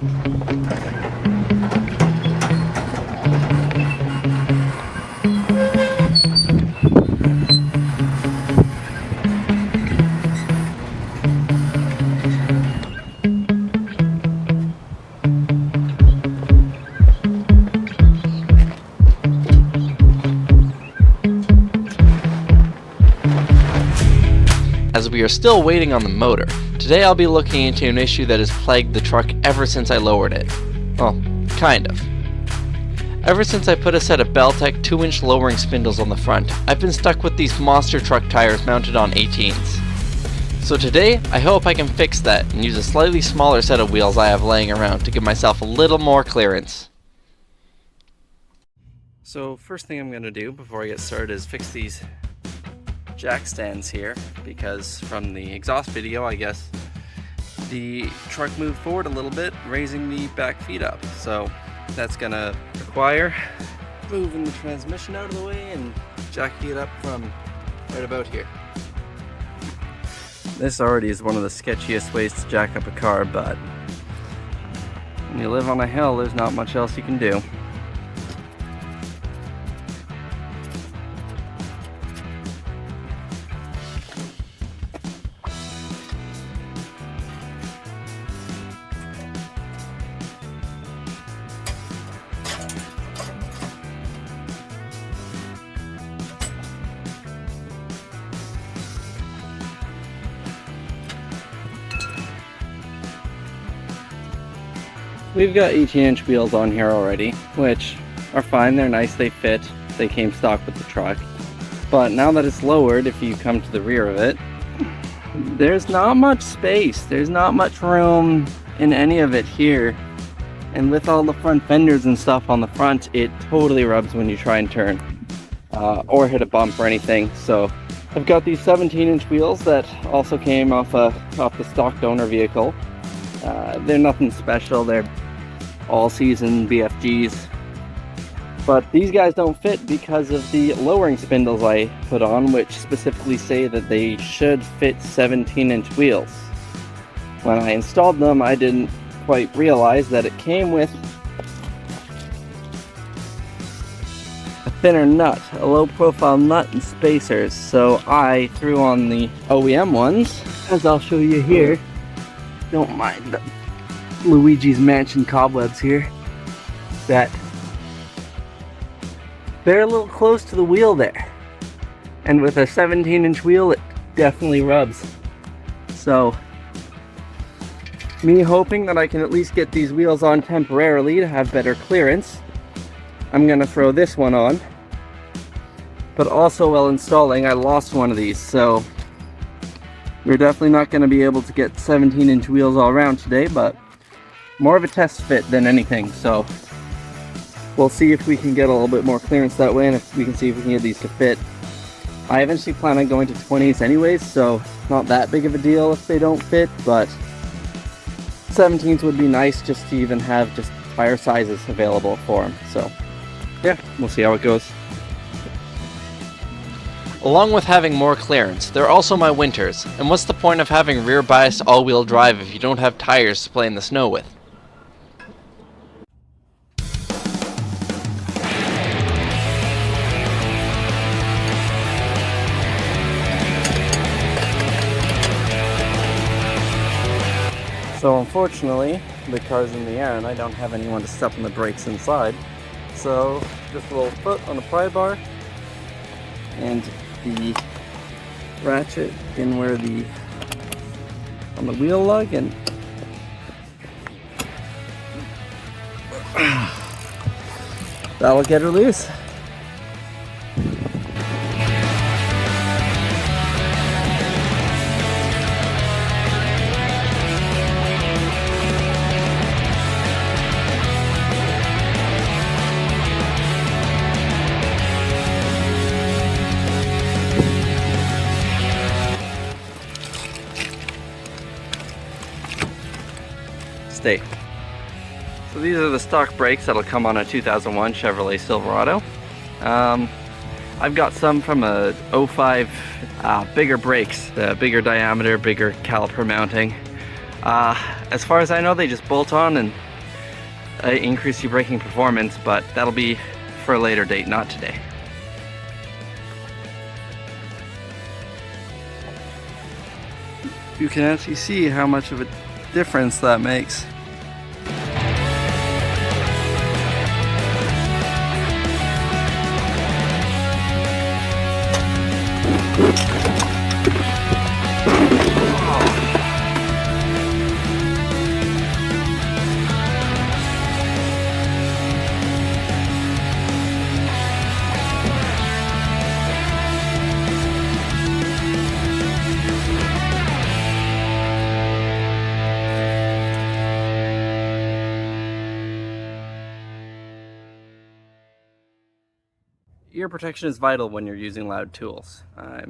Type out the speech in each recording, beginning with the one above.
As we are still waiting on the motor, today I'll be looking into an issue that has plagued the truck ever since I lowered it. Well, kind of. Ever since I put a set of Beltech 2-inch lowering spindles on the front, I've been stuck with these monster truck tires mounted on 18s. So today, I hope I can fix that and use a slightly smaller set of wheels I have laying around to give myself a little more clearance. So first thing I'm going to do before I get started is fix these jack stands here, because from the exhaust video I guess the truck moved forward a little bit, raising the back feet up, so that's gonna require moving the transmission out of the way and jacking it up from right about here. This already is one of the sketchiest ways to jack up a car, but when you live on a hill there's not much else you can do. We've got 18-inch wheels on here already, which are fine, they're nice, they fit, they came stock with the truck. But now that it's lowered, if you come to the rear of it, there's not much space, there's not much room in any of it here. And with all the front fenders and stuff on the front, it totally rubs when you try and turn or hit a bump or anything. So I've got these 17-inch wheels that also came off the stock donor vehicle. They're nothing special, they're all-season BFGs, but these guys don't fit because of the lowering spindles I put on, which specifically say that they should fit 17-inch wheels. When I installed them, I didn't quite realize that it came with a thinner nut, a low-profile nut and spacers, so I threw on the OEM ones, as I'll show you here. Don't mind the Luigi's Mansion cobwebs here, that they're a little close to the wheel there, and with a 17-inch wheel it definitely rubs. So me hoping that I can at least get these wheels on temporarily to have better clearance, I'm gonna throw this one on. But also while installing I lost one of these, so we're definitely not going to be able to get 17-inch wheels all around today, but more of a test fit than anything. So we'll see if we can get a little bit more clearance that way, and if we can see if we can get these to fit. I eventually plan on going to 20s anyways, so not that big of a deal if they don't fit, but 17s would be nice just to even have just tire sizes available for them. So yeah, we'll see how it goes. Along with having more clearance, they're also my winters, and what's the point of having rear biased all-wheel drive if you don't have tires to play in the snow with? So unfortunately, the car's in the air and I don't have anyone to step on the brakes inside. So just a little foot on the pry bar and the ratchet in where on the wheel lug, and that'll get her loose. Stay. So these are the stock brakes that'll come on a 2001 Chevrolet Silverado. I've got some from a 05 bigger brakes, the bigger diameter, bigger caliper mounting. As far as I know, they just bolt on and increase your braking performance, but that'll be for a later date, not today. You can actually see how much of a difference that makes. Ear protection is vital when you're using loud tools. I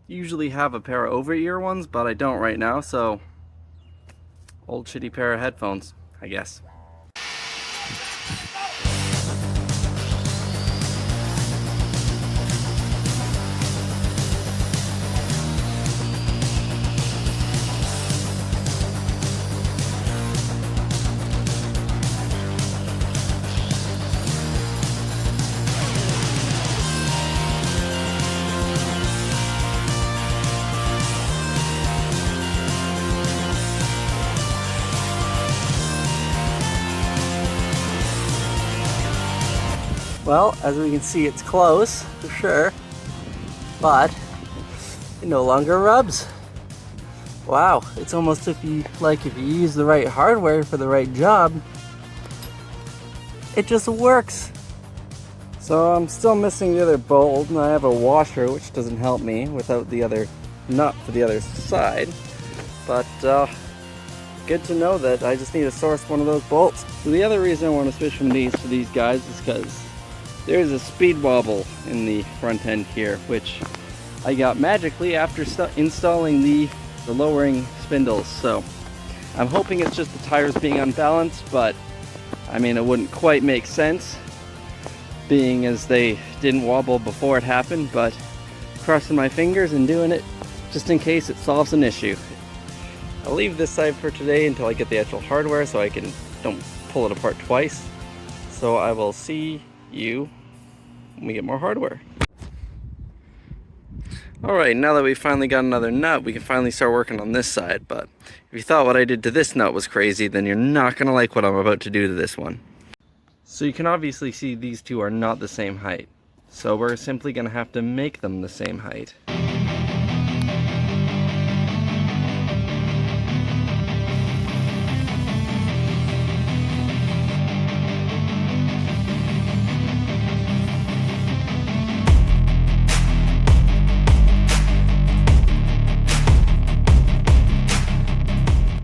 usually have a pair of over-ear ones, but I don't right now, so old shitty pair of headphones, I guess. Well, as we can see, it's close, for sure, but it no longer rubs. Wow, it's almost if you use the right hardware for the right job, it just works. So I'm still missing the other bolt, and I have a washer, which doesn't help me without the other nut for the other side, but good to know that I just need to source one of those bolts. So the other reason I want to switch from these to these guys is because there's a speed wobble in the front end here, which I got magically after installing the lowering spindles. So I'm hoping it's just the tires being unbalanced, but I mean, it wouldn't quite make sense being as they didn't wobble before it happened, but crossing my fingers and doing it just in case it solves an issue. I'll leave this side for today until I get the actual hardware so I don't pull it apart twice. So I will see you when we get more hardware. Alright, now that we finally got another nut, we can finally start working on this side, but if you thought what I did to this nut was crazy, then you're not going to like what I'm about to do to this one. So you can obviously see these two are not the same height, so we're simply going to have to make them the same height.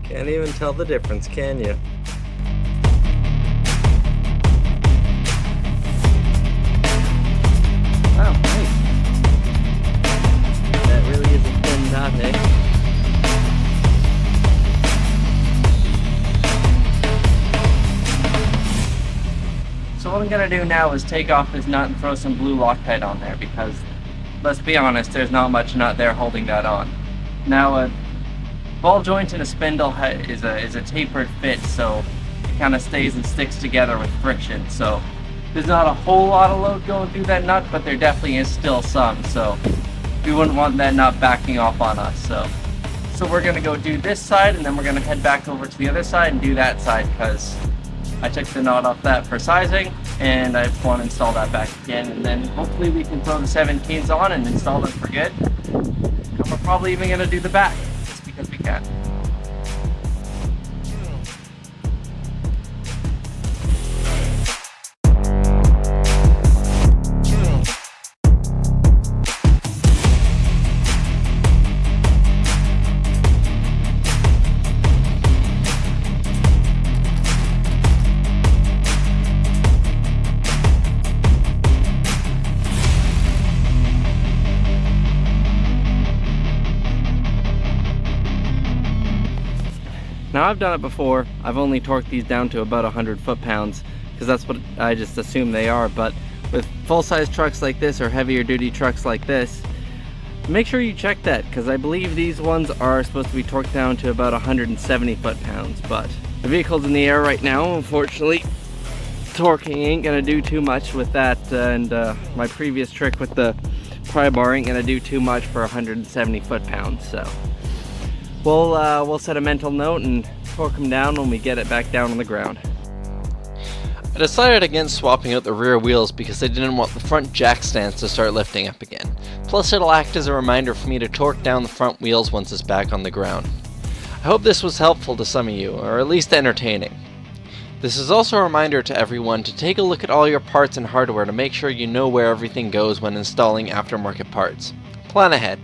Can't even tell the difference, can you? Wow, nice. That really is a thin knot, eh? So what I'm gonna do now is take off this nut and throw some blue Loctite on there, because let's be honest, there's not much nut there holding that on. Now, ball joint in a spindle is a tapered fit, so it kind of stays and sticks together with friction. So there's not a whole lot of load going through that nut, but there definitely is still some. So we wouldn't want that nut backing off on us. So we're gonna go do this side, and then we're gonna head back over to the other side and do that side, because I took the knot off that for sizing, and I just want to install that back again, and then hopefully we can throw the 17s on and install them for good. And we're probably even gonna do the back, because we can. Now I've done it before. I've only torqued these down to about 100 foot-pounds because that's what I just assume they are, but with full-size trucks like this or heavier duty trucks like this, make sure you check that, because I believe these ones are supposed to be torqued down to about 170 foot-pounds, but the vehicle's in the air right now, unfortunately. torquing ain't gonna do too much with that, and my previous trick with the pry bar ain't gonna do too much for 170 foot-pounds. So we'll set a mental note and torque them down when we get it back down on the ground. I decided against swapping out the rear wheels because I didn't want the front jack stands to start lifting up again. Plus it'll act as a reminder for me to torque down the front wheels once it's back on the ground. I hope this was helpful to some of you, or at least entertaining. This is also a reminder to everyone to take a look at all your parts and hardware to make sure you know where everything goes when installing aftermarket parts. Plan ahead.